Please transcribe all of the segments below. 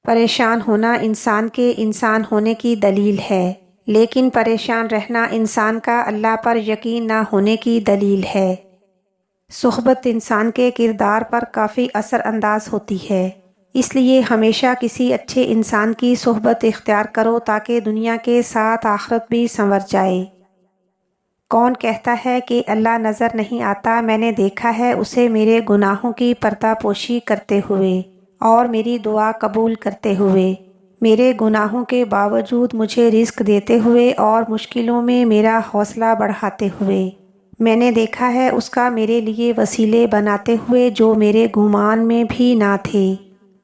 پریشان ہونا انسان کے انسان ہونے کی دلیل ہے، لیکن پریشان رہنا انسان کا اللہ پر یقین نہ ہونے کی دلیل ہے۔ صحبت انسان کے کردار پر کافی اثر انداز ہوتی ہے، اس لیے ہمیشہ کسی اچھے انسان کی صحبت اختیار کرو تاکہ دنیا کے ساتھ آخرت بھی سنور جائے۔ کون کہتا ہے کہ اللہ نظر نہیں آتا؟ میں نے دیکھا ہے اسے میرے گناہوں کی پردہ پوشی کرتے ہوئے اور میری دعا قبول کرتے ہوئے، میرے گناہوں کے باوجود مجھے رزق دیتے ہوئے اور مشکلوں میں میرا حوصلہ بڑھاتے ہوئے۔ میں نے دیکھا ہے اس کا میرے لیے وسیلے بناتے ہوئے جو میرے گمان میں بھی نہ تھے۔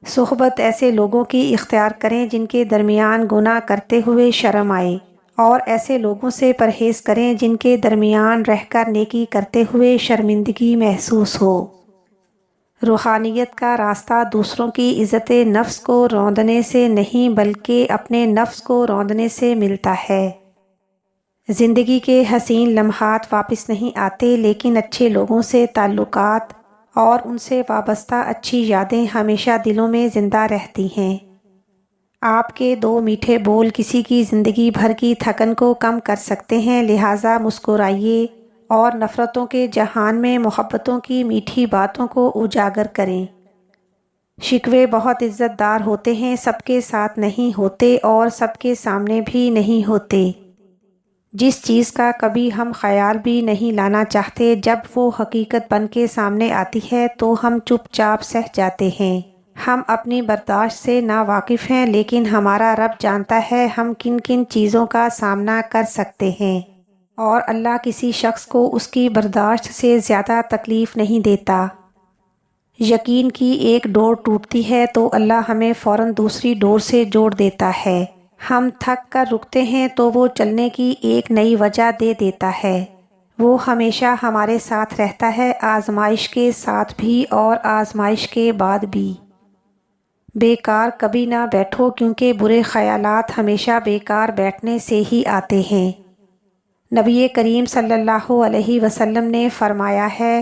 صحبت ایسے لوگوں کی اختیار کریں جن کے درمیان گناہ کرتے ہوئے شرم آئے، اور ایسے لوگوں سے پرہیز کریں جن کے درمیان رہ کر نیکی کرتے ہوئے شرمندگی محسوس ہو۔ روحانیت کا راستہ دوسروں کی عزت نفس کو روندنے سے نہیں بلکہ اپنے نفس کو روندنے سے ملتا ہے۔ زندگی کے حسین لمحات واپس نہیں آتے، لیکن اچھے لوگوں سے تعلقات اور ان سے وابستہ اچھی یادیں ہمیشہ دلوں میں زندہ رہتی ہیں۔ آپ کے دو میٹھے بول کسی کی زندگی بھر کی تھکن کو کم کر سکتے ہیں، لہٰذا مسکرائیے اور نفرتوں کے جہان میں محبتوں کی میٹھی باتوں کو اجاگر کریں۔ شکوے بہت عزت دار ہوتے ہیں، سب کے ساتھ نہیں ہوتے اور سب کے سامنے بھی نہیں ہوتے۔ جس چیز کا کبھی ہم خیال بھی نہیں لانا چاہتے، جب وہ حقیقت بن کے سامنے آتی ہے تو ہم چپ چاپ سہ جاتے ہیں۔ ہم اپنی برداشت سے نا واقف ہیں، لیکن ہمارا رب جانتا ہے ہم کن کن چیزوں کا سامنا کر سکتے ہیں، اور اللہ کسی شخص کو اس کی برداشت سے زیادہ تکلیف نہیں دیتا۔ یقین کی ایک ڈور ٹوٹتی ہے تو اللہ ہمیں فوراً دوسری ڈور سے جوڑ دیتا ہے۔ ہم تھک کر رکتے ہیں تو وہ چلنے کی ایک نئی وجہ دے دیتا ہے۔ وہ ہمیشہ ہمارے ساتھ رہتا ہے، آزمائش کے ساتھ بھی اور آزمائش کے بعد بھی۔ بیکار کبھی نہ بیٹھو، کیونکہ برے خیالات ہمیشہ بیکار بیٹھنے سے ہی آتے ہیں۔ نبی کریم صلی اللہ علیہ وسلم نے فرمایا ہے،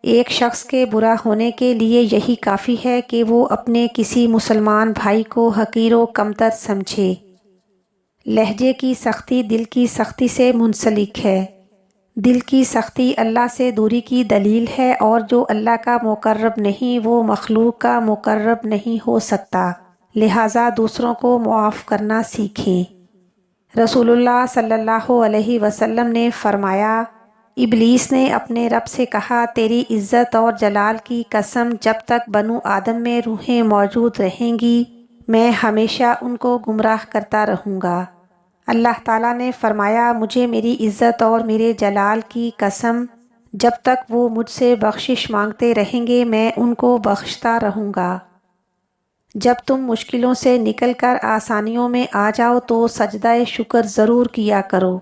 ایک شخص کے برا ہونے کے لیے یہی کافی ہے کہ وہ اپنے کسی مسلمان بھائی کو حقیر و کمتر سمجھے۔ لہجے کی سختی دل کی سختی سے منسلک ہے۔ دل کی سختی اللہ سے دوری کی دلیل ہے، اور جو اللہ کا مقرب نہیں وہ مخلوق کا مقرب نہیں ہو سکتا، لہٰذا دوسروں کو معاف کرنا سیکھیں۔ رسول اللہ صلی اللہ علیہ وسلم نے فرمایا، ابلیس نے اپنے رب سے کہا، تیری عزت اور جلال کی قسم، جب تک بنو آدم میں روحیں موجود رہیں گی میں ہمیشہ ان کو گمراہ کرتا رہوں گا۔ اللہ تعالیٰ نے فرمایا، مجھے میری عزت اور میرے جلال کی قسم، جب تک وہ مجھ سے بخشش مانگتے رہیں گے میں ان کو بخشتا رہوں گا۔ جب تم مشکلوں سے نکل کر آسانیوں میں آ جاؤ تو سجدہ شکر ضرور کیا کرو۔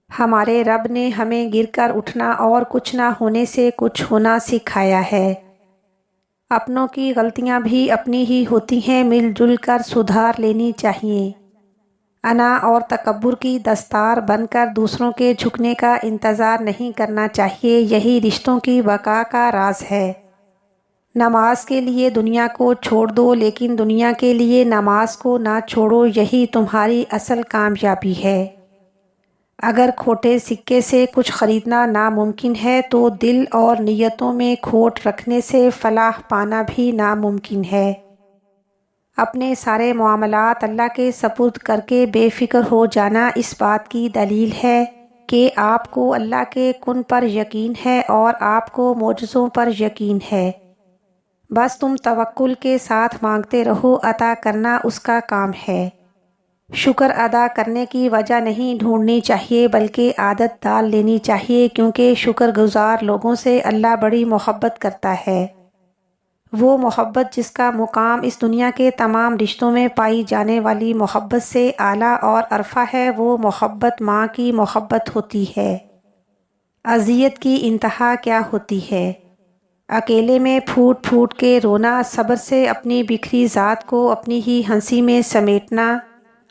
ہمارے رب نے ہمیں گر کر اٹھنا اور کچھ نہ ہونے سے کچھ ہونا سکھایا ہے۔ اپنوں کی غلطیاں بھی اپنی ہی ہوتی ہیں، مل جل کر سدھار لینی چاہیے۔ انا اور تکبر کی دستار بن کر دوسروں کے جھکنے کا انتظار نہیں کرنا چاہیے، یہی رشتوں کی بقا کا راز ہے۔ نماز کے لیے دنیا کو چھوڑ دو، لیکن دنیا کے لیے نماز کو نہ چھوڑو، یہی تمہاری اصل کامیابی ہے۔ اگر کھوٹے سکے سے کچھ خریدنا ناممکن ہے تو دل اور نیتوں میں کھوٹ رکھنے سے فلاح پانا بھی ناممکن ہے۔ اپنے سارے معاملات اللہ کے سپرد کر کے بے فکر ہو جانا اس بات کی دلیل ہے کہ آپ کو اللہ کے کن پر یقین ہے اور آپ کو معجزوں پر یقین ہے۔ بس تم توکل کے ساتھ مانگتے رہو، عطا کرنا اس کا کام ہے۔ شکر ادا کرنے کی وجہ نہیں ڈھونڈنی چاہیے بلکہ عادت ڈال لینی چاہیے، کیونکہ شکر گزار لوگوں سے اللہ بڑی محبت کرتا ہے۔ وہ محبت جس کا مقام اس دنیا کے تمام رشتوں میں پائی جانے والی محبت سے اعلیٰ اور ارفع ہے، وہ محبت ماں کی محبت ہوتی ہے۔ اذیت کی انتہا کیا ہوتی ہے؟ اکیلے میں پھوٹ پھوٹ کے رونا، صبر سے اپنی بکھری ذات کو اپنی ہی ہنسی میں سمیٹنا،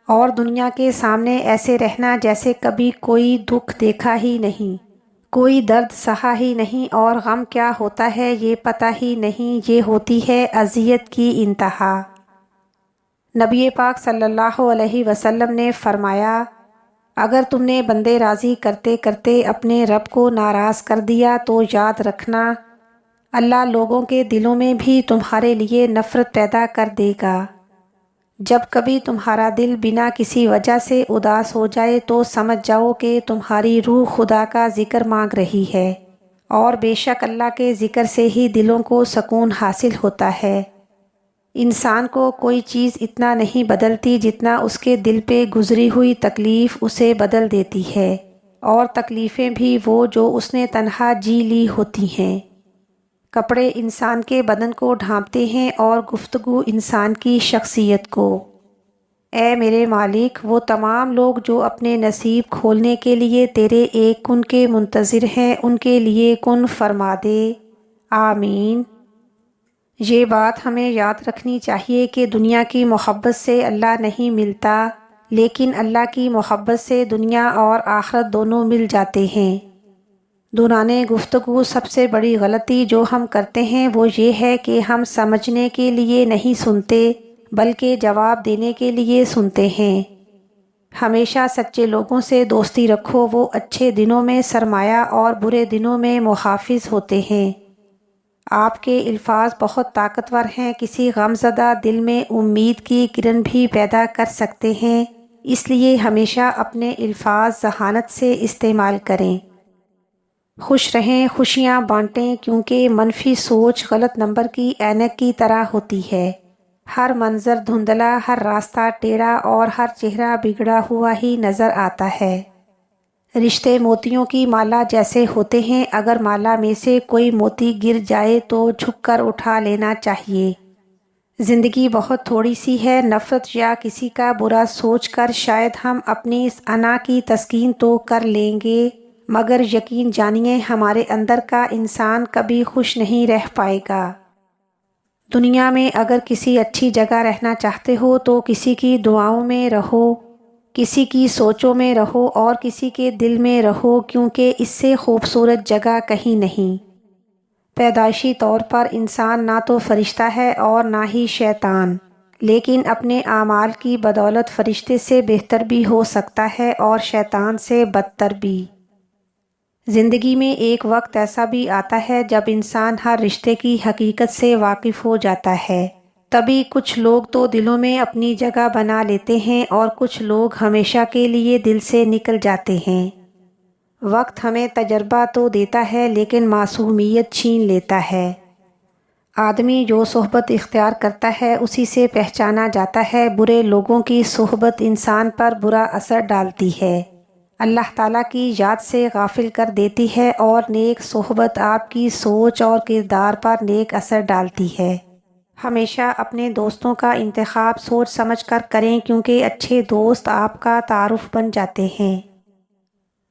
اور دنیا کے سامنے ایسے رہنا جیسے کبھی کوئی دکھ دیکھا ہی نہیں، کوئی درد سہا ہی نہیں، اور غم کیا ہوتا ہے یہ پتہ ہی نہیں، یہ ہوتی ہے اذیت کی انتہا۔ نبی پاک صلی اللہ علیہ وسلم نے فرمایا، اگر تم نے بندے راضی کرتے کرتے اپنے رب کو ناراض کر دیا تو یاد رکھنا اللہ لوگوں کے دلوں میں بھی تمہارے لیے نفرت پیدا کر دے گا۔ جب کبھی تمہارا دل بنا کسی وجہ سے اداس ہو جائے تو سمجھ جاؤ کہ تمہاری روح خدا کا ذکر مانگ رہی ہے، اور بے شک اللہ کے ذکر سے ہی دلوں کو سکون حاصل ہوتا ہے۔ انسان کو کوئی چیز اتنا نہیں بدلتی جتنا اس کے دل پہ گزری ہوئی تکلیف اسے بدل دیتی ہے، اور تکلیفیں بھی وہ جو اس نے تنہا جی لی ہوتی ہیں۔ کپڑے انسان کے بدن کو ڈھانپتے ہیں اور گفتگو انسان کی شخصیت کو۔ اے میرے مالک، وہ تمام لوگ جو اپنے نصیب کھولنے کے لیے تیرے ایک کن کے منتظر ہیں، ان کے لیے کن فرما دے، آمین۔ یہ بات ہمیں یاد رکھنی چاہیے کہ دنیا کی محبت سے اللہ نہیں ملتا، لیکن اللہ کی محبت سے دنیا اور آخرت دونوں مل جاتے ہیں۔ دوران گفتگو سب سے بڑی غلطی جو ہم کرتے ہیں وہ یہ ہے کہ ہم سمجھنے کے لیے نہیں سنتے بلکہ جواب دینے کے لیے سنتے ہیں۔ ہمیشہ سچے لوگوں سے دوستی رکھو، وہ اچھے دنوں میں سرمایہ اور برے دنوں میں محافظ ہوتے ہیں۔ آپ کے الفاظ بہت طاقتور ہیں، کسی غمزدہ دل میں امید کی کرن بھی پیدا کر سکتے ہیں، اس لیے ہمیشہ اپنے الفاظ ذہانت سے استعمال کریں۔ خوش رہیں، خوشیاں بانٹیں، کیونکہ منفی سوچ غلط نمبر کی اینک کی طرح ہوتی ہے۔ ہر منظر دھندلا، ہر راستہ ٹیڑھا اور ہر چہرہ بگڑا ہوا ہی نظر آتا ہے۔ رشتے موتیوں کی مالا جیسے ہوتے ہیں، اگر مالا میں سے کوئی موتی گر جائے تو جھک کر اٹھا لینا چاہیے۔ زندگی بہت تھوڑی سی ہے، نفرت یا کسی کا برا سوچ کر شاید ہم اپنی اس انا کی تسکین تو کر لیں گے، مگر یقین جانیے ہمارے اندر کا انسان کبھی خوش نہیں رہ پائے گا۔ دنیا میں اگر کسی اچھی جگہ رہنا چاہتے ہو تو کسی کی دعاؤں میں رہو، کسی کی سوچوں میں رہو اور کسی کے دل میں رہو، کیونکہ اس سے خوبصورت جگہ کہیں نہیں۔ پیدائشی طور پر انسان نہ تو فرشتہ ہے اور نہ ہی شیطان، لیکن اپنے اعمال کی بدولت فرشتے سے بہتر بھی ہو سکتا ہے اور شیطان سے بدتر بھی۔ زندگی میں ایک وقت ایسا بھی آتا ہے جب انسان ہر رشتے کی حقیقت سے واقف ہو جاتا ہے، تبھی کچھ لوگ تو دلوں میں اپنی جگہ بنا لیتے ہیں اور کچھ لوگ ہمیشہ کے لیے دل سے نکل جاتے ہیں۔ وقت ہمیں تجربہ تو دیتا ہے لیکن معصومیت چھین لیتا ہے۔ آدمی جو صحبت اختیار کرتا ہے اسی سے پہچانا جاتا ہے۔ برے لوگوں کی صحبت انسان پر برا اثر ڈالتی ہے، اللہ تعالیٰ کی یاد سے غافل کر دیتی ہے، اور نیک صحبت آپ کی سوچ اور کردار پر نیک اثر ڈالتی ہے۔ ہمیشہ اپنے دوستوں کا انتخاب سوچ سمجھ کر کریں، کیونکہ اچھے دوست آپ کا تعارف بن جاتے ہیں۔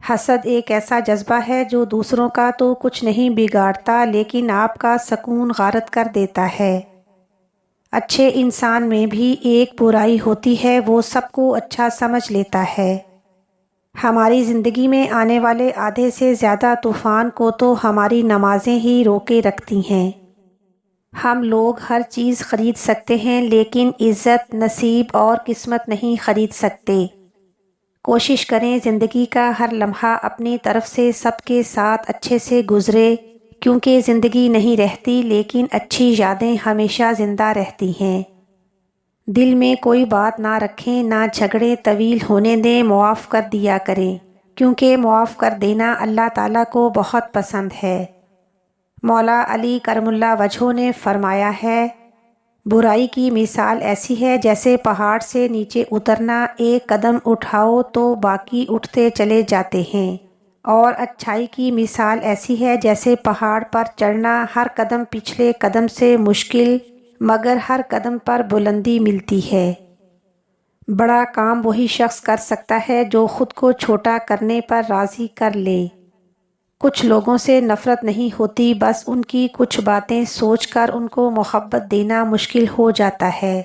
حسد ایک ایسا جذبہ ہے جو دوسروں کا تو کچھ نہیں بگاڑتا لیکن آپ کا سکون غارت کر دیتا ہے۔ اچھے انسان میں بھی ایک برائی ہوتی ہے، وہ سب کو اچھا سمجھ لیتا ہے۔ ہماری زندگی میں آنے والے آدھے سے زیادہ طوفان کو تو ہماری نمازیں ہی روکے رکھتی ہیں۔ ہم لوگ ہر چیز خرید سکتے ہیں لیکن عزت، نصیب اور قسمت نہیں خرید سکتے۔ کوشش کریں زندگی کا ہر لمحہ اپنی طرف سے سب کے ساتھ اچھے سے گزرے، کیونکہ زندگی نہیں رہتی لیکن اچھی یادیں ہمیشہ زندہ رہتی ہیں۔ دل میں کوئی بات نہ رکھیں، نہ جھگڑے طویل ہونے دیں، معاف کر دیا کریں، کیونکہ معاف کر دینا اللہ تعالیٰ کو بہت پسند ہے۔ مولا علی کرم اللہ وجہہ نے فرمایا ہے، برائی کی مثال ایسی ہے جیسے پہاڑ سے نیچے اترنا، ایک قدم اٹھاؤ تو باقی اٹھتے چلے جاتے ہیں، اور اچھائی کی مثال ایسی ہے جیسے پہاڑ پر چڑھنا، ہر قدم پچھلے قدم سے مشکل مگر ہر قدم پر بلندی ملتی ہے۔ بڑا کام وہی شخص کر سکتا ہے جو خود کو چھوٹا کرنے پر راضی کر لے۔ کچھ لوگوں سے نفرت نہیں ہوتی، بس ان کی کچھ باتیں سوچ کر ان کو محبت دینا مشکل ہو جاتا ہے۔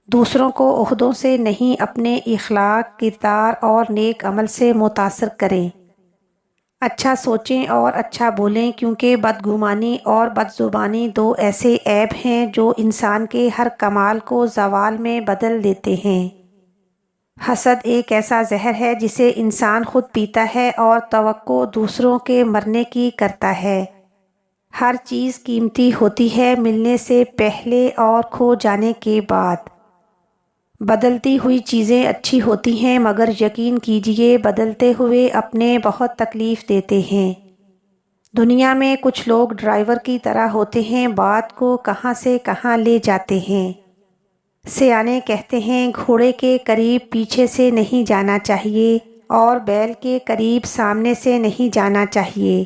دوسروں کو عہدوں سے نہیں، اپنے اخلاق، کردار اور نیک عمل سے متاثر کریں۔ اچھا سوچیں اور اچھا بولیں، کیونکہ بدگمانی اور بدزبانی دو ایسے عیب ہیں جو انسان کے ہر کمال کو زوال میں بدل دیتے ہیں۔ حسد ایک ایسا زہر ہے جسے انسان خود پیتا ہے اور توقع دوسروں کے مرنے کی کرتا ہے۔ ہر چیز قیمتی ہوتی ہے ملنے سے پہلے اور کھو جانے کے بعد۔ بدلتی ہوئی چیزیں اچھی ہوتی ہیں، مگر یقین کیجئے بدلتے ہوئے اپنے بہت تکلیف دیتے ہیں۔ دنیا میں کچھ لوگ ڈرائیور کی طرح ہوتے ہیں، بات کو کہاں سے کہاں لے جاتے ہیں۔ سیانے کہتے ہیں گھوڑے کے قریب پیچھے سے نہیں جانا چاہیے اور بیل کے قریب سامنے سے نہیں جانا چاہیے،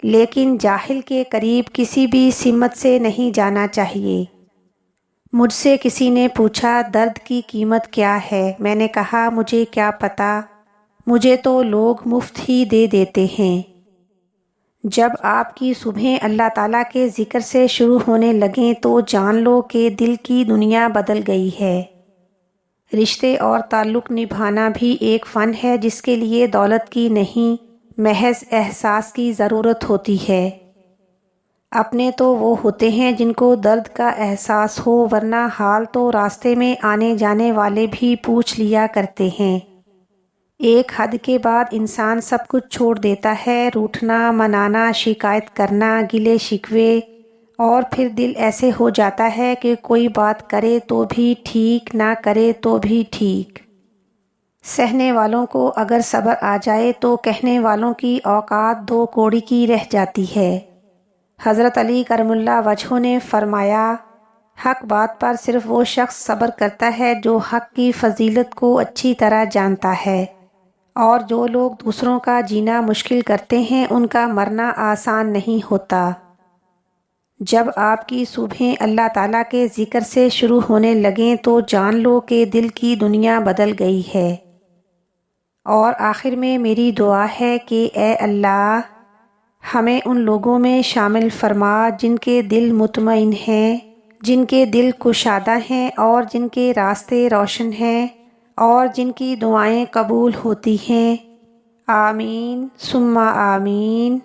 لیکن جاہل کے قریب کسی بھی سمت سے نہیں جانا چاہیے۔ مجھ سے کسی نے پوچھا درد کی قیمت کیا ہے؟ میں نے کہا مجھے کیا پتہ، مجھے تو لوگ مفت ہی دے دیتے ہیں۔ جب آپ کی صبحیں اللہ تعالیٰ کے ذکر سے شروع ہونے لگیں تو جان لو کہ دل کی دنیا بدل گئی ہے۔ رشتے اور تعلق نبھانا بھی ایک فن ہے جس کے لیے دولت کی نہیں، محض احساس کی ضرورت ہوتی ہے۔ اپنے تو وہ ہوتے ہیں جن کو درد کا احساس ہو، ورنہ حال تو راستے میں آنے جانے والے بھی پوچھ لیا کرتے ہیں۔ ایک حد کے بعد انسان سب کچھ چھوڑ دیتا ہے، روٹھنا، منانا، شکایت کرنا، گلے شکوے، اور پھر دل ایسے ہو جاتا ہے کہ کوئی بات کرے تو بھی ٹھیک، نہ کرے تو بھی ٹھیک۔ سہنے والوں کو اگر صبر آ جائے تو کہنے والوں کی اوقات دو کوڑی کی رہ جاتی ہے۔ حضرت علی کرم اللہ وجہہ نے فرمایا، حق بات پر صرف وہ شخص صبر کرتا ہے جو حق کی فضیلت کو اچھی طرح جانتا ہے، اور جو لوگ دوسروں کا جینا مشکل کرتے ہیں ان کا مرنا آسان نہیں ہوتا۔ جب آپ کی صبحیں اللہ تعالیٰ کے ذکر سے شروع ہونے لگیں تو جان لو کہ دل کی دنیا بدل گئی ہے۔ اور آخر میں میری دعا ہے کہ اے اللہ ہمیں ان لوگوں میں شامل فرما جن کے دل مطمئن ہیں، جن کے دل کشادہ ہیں اور جن کے راستے روشن ہیں اور جن کی دعائیں قبول ہوتی ہیں۔ آمین ثم آمین۔